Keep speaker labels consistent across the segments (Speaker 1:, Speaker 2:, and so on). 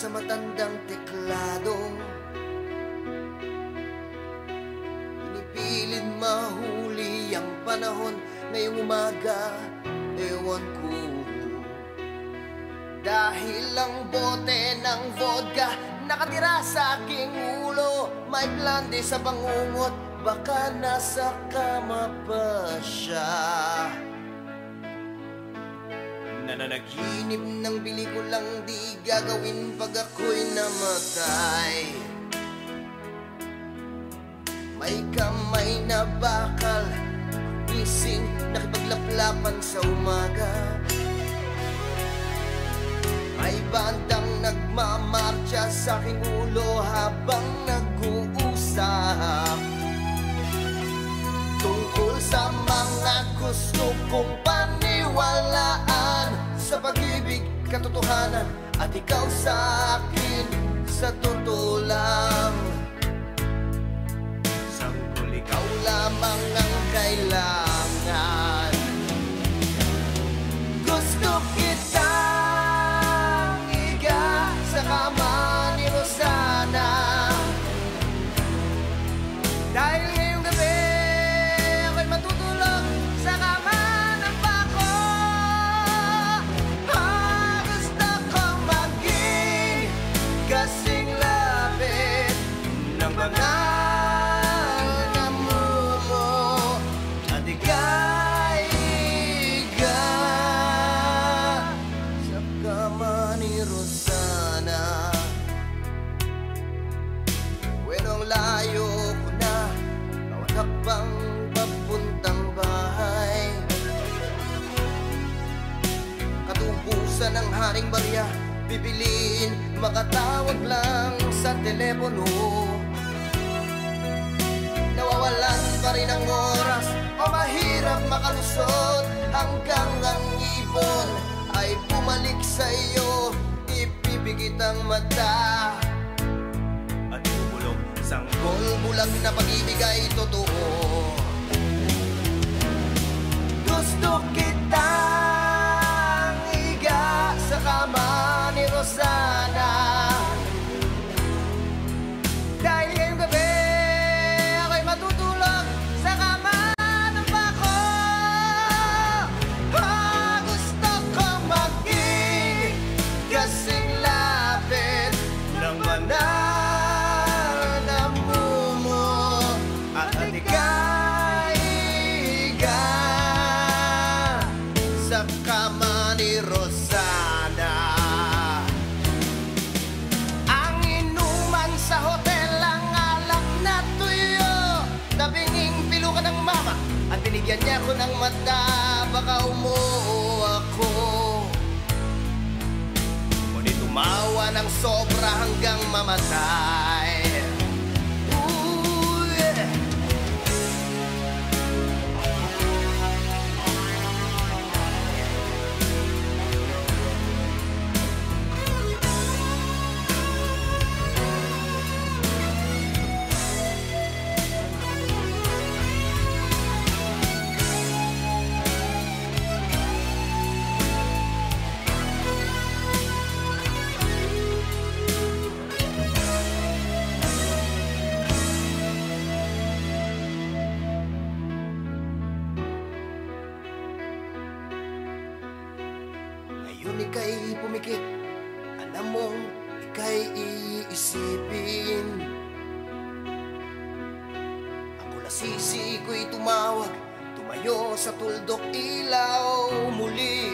Speaker 1: sa matandang teklado. Pinipilit mahuli ang panahon ngayong umaga, ewan ko. Dahil ang bote ng vodka nakatira sa aking ulo, may blande sa bangungot, baka nasa kama pa siya. Nananaginip ng pelikulang di gagawin pag ako'y namatay. May kamay na bakal, gising, nakipaglaplapan sa umaga. May bandang nagmamarcha sa aking ulo habang nag-uusap tungkol sa mga gusto kong paniwalaan, sa pag-ibig, katotohanan, at ikaw sa akin, sa totoo lang. Sanggol ikaw lamang ang kailangan. Gusto kitang iga sa kama ni Rosana, dahil ngayong gabi ako'y matutulog sa kama ng bako. Gusto kong maging kasing lapit ng banal na mumo, at ika'y iga sa kama ni Rosana. Wenong layo ko na, bawat hakbang papuntang bahay. Katubusan ng Haring Barya, pipiliin makatawag lang sa telepono. Nawawalan pa rin ang oras, o mahirap makalusot, hanggang ang ibon ay bumalik sa iyo. Ipipigit ang mata at bubulong, sanggol bulag na pag-ibig ay totoo. Gusto kitang iga sa kama ni Rosana, dahil ngayong gabi ako'y matutulog sa kama ng bako. Gusto kong maging kasing lapit ng banal na mumo, at ika'y iga sa kama ni Rosana. Ang inuman sa hotel, ang alak na tuyo, nabinging pilukan ng mama, at binigyan niya ko ng mata, baka umuo ako. Ngunit tumawa ng sobra hanggang mamatay. Ooh, yeah. Ngayon ika'y pumikit, alam mong ika'y iisipin. Ang kulasisi ko'y tumawag, tumayo sa tuldok, ilaw muli.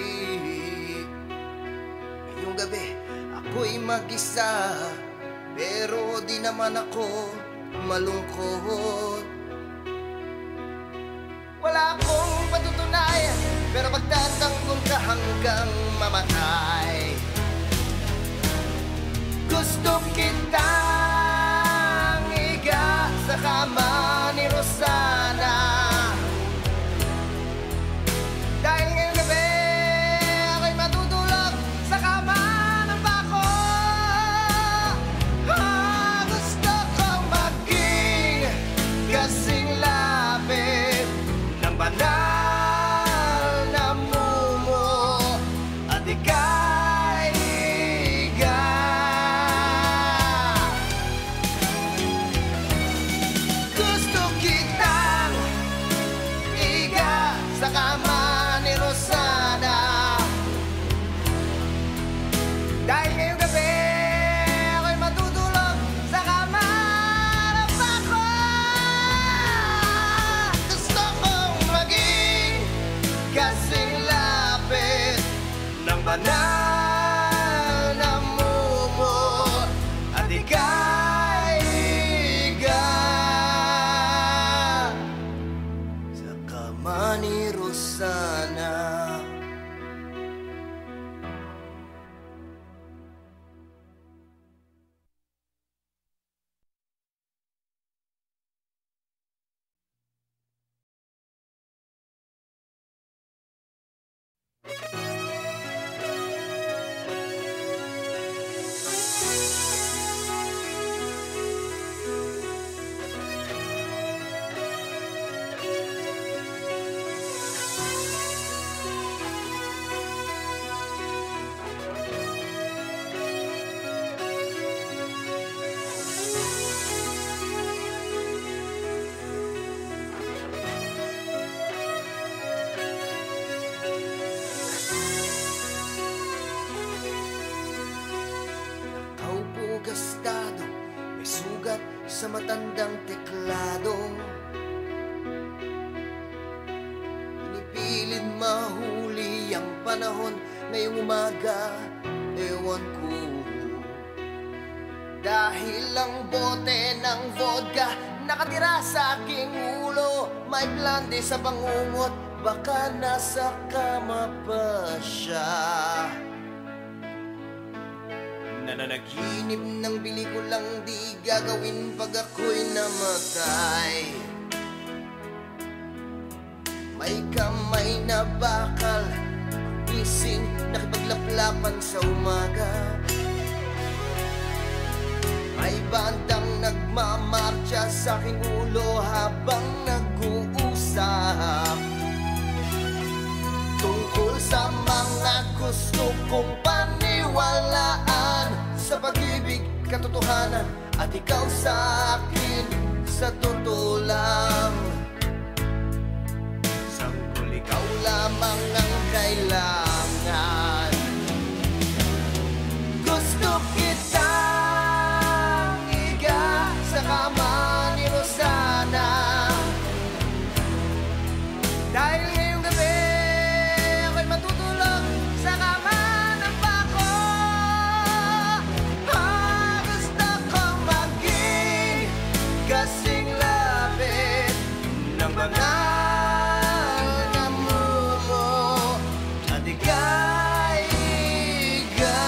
Speaker 1: Ngayong gabi ako'y mag-isa, pero di naman ako malungkot. Wala akong patutunayan, pero magtatanggol ka hanggang mamatay. Gusto kitang iga sa kama ni Rosana, dahil ngayong gabi ako'y matutulog sa kama ng bako. Gusto kong maging kasing lapit ng banal na mumo, 'di kaigan labanan namumot at ika'y higa sa kama ni Rosana. Gastado, may sugat sa matandang teklado. Pinipilit mahuli ang panahon ngayong umaga, ewan ko. Dahil ang bote ng vodka nakatira sa aking ulo, may blande sa bangungot, baka nasa kama pa siya. Nananaginip ng pelikulang di gagawin pag ako'y namatay. May kamay na bakal, ising nakipaglaplapan sa umaga. May bandang nagmamarcha sa aking ulo habang nag-uusap tungkol sa mga gusto kong paniwalaan, sa pag-ibig, katotohanan, at ikaw sa akin, sa totoo lang. Sanggol ikaw lamang ang kailangan. Gusto kitang iga sa kama ni Rosana, dahil ngayong gabi ako'y matutulog sa kama. Kasing lapit ng mga namumo at ika'y higa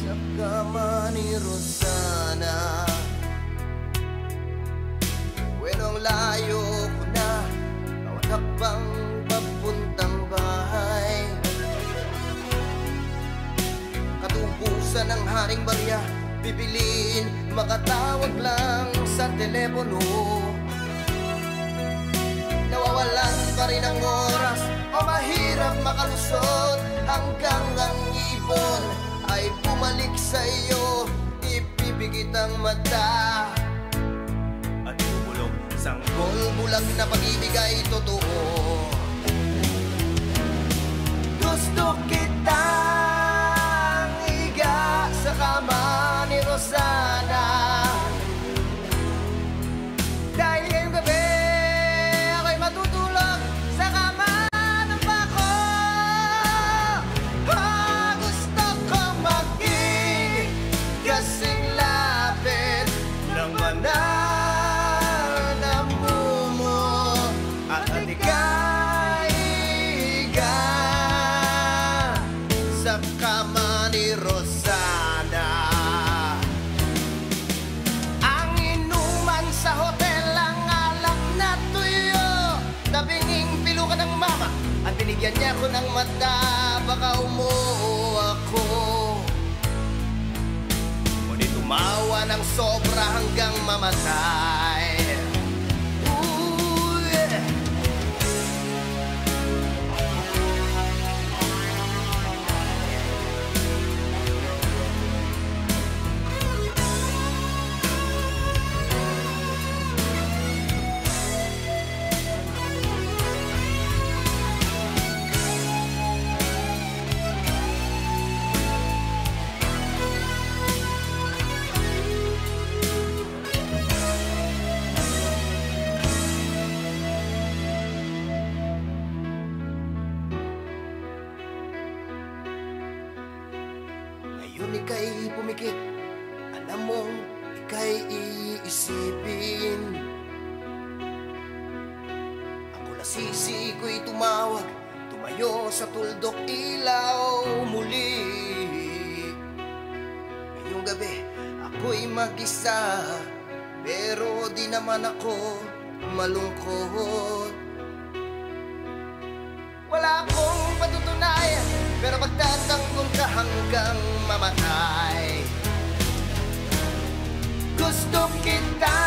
Speaker 1: sa kama ni Rosana. Bueno, ang layo ko na, bawat hakbang papuntang bahay. Katubusan ng Haring Barya, pipiliin makatawag lang sa telepono. Nawawalan pa rin ang oras o mahirap makalusot, hanggang ang ibon ay bumalik sa iyo. Ipipigit ang mata at bubulong sanggol, bulag na pag-ibig ay totoo. Gusto kitang iga sa kama ni Rosana, dahil ngayong gabi ako'y matutulog sa kama ng bako. Gusto kong maging kasing lapit ng mananamumo at ika'y higa sa kama ni Rosana. Ang inuman sa hotel, ang alak na tuyo, nabinging pilukan ng mama at binigyan niya ko ng mata. Baka umuo ako, ngunit tumawa ng sobra hanggang mamatay. Ooh, yeah. ika'y pumikit, alam mong ika'y iisipin. Ang kulasisi ko'y tumawag, tumayo sa tuldok ilaw muli. Ngayong gabi ako'y mag-isa, pero di naman ako malungkot. Wala akong patutunayan, pero magtatanggol ka hanggang mamatay. Gusto kita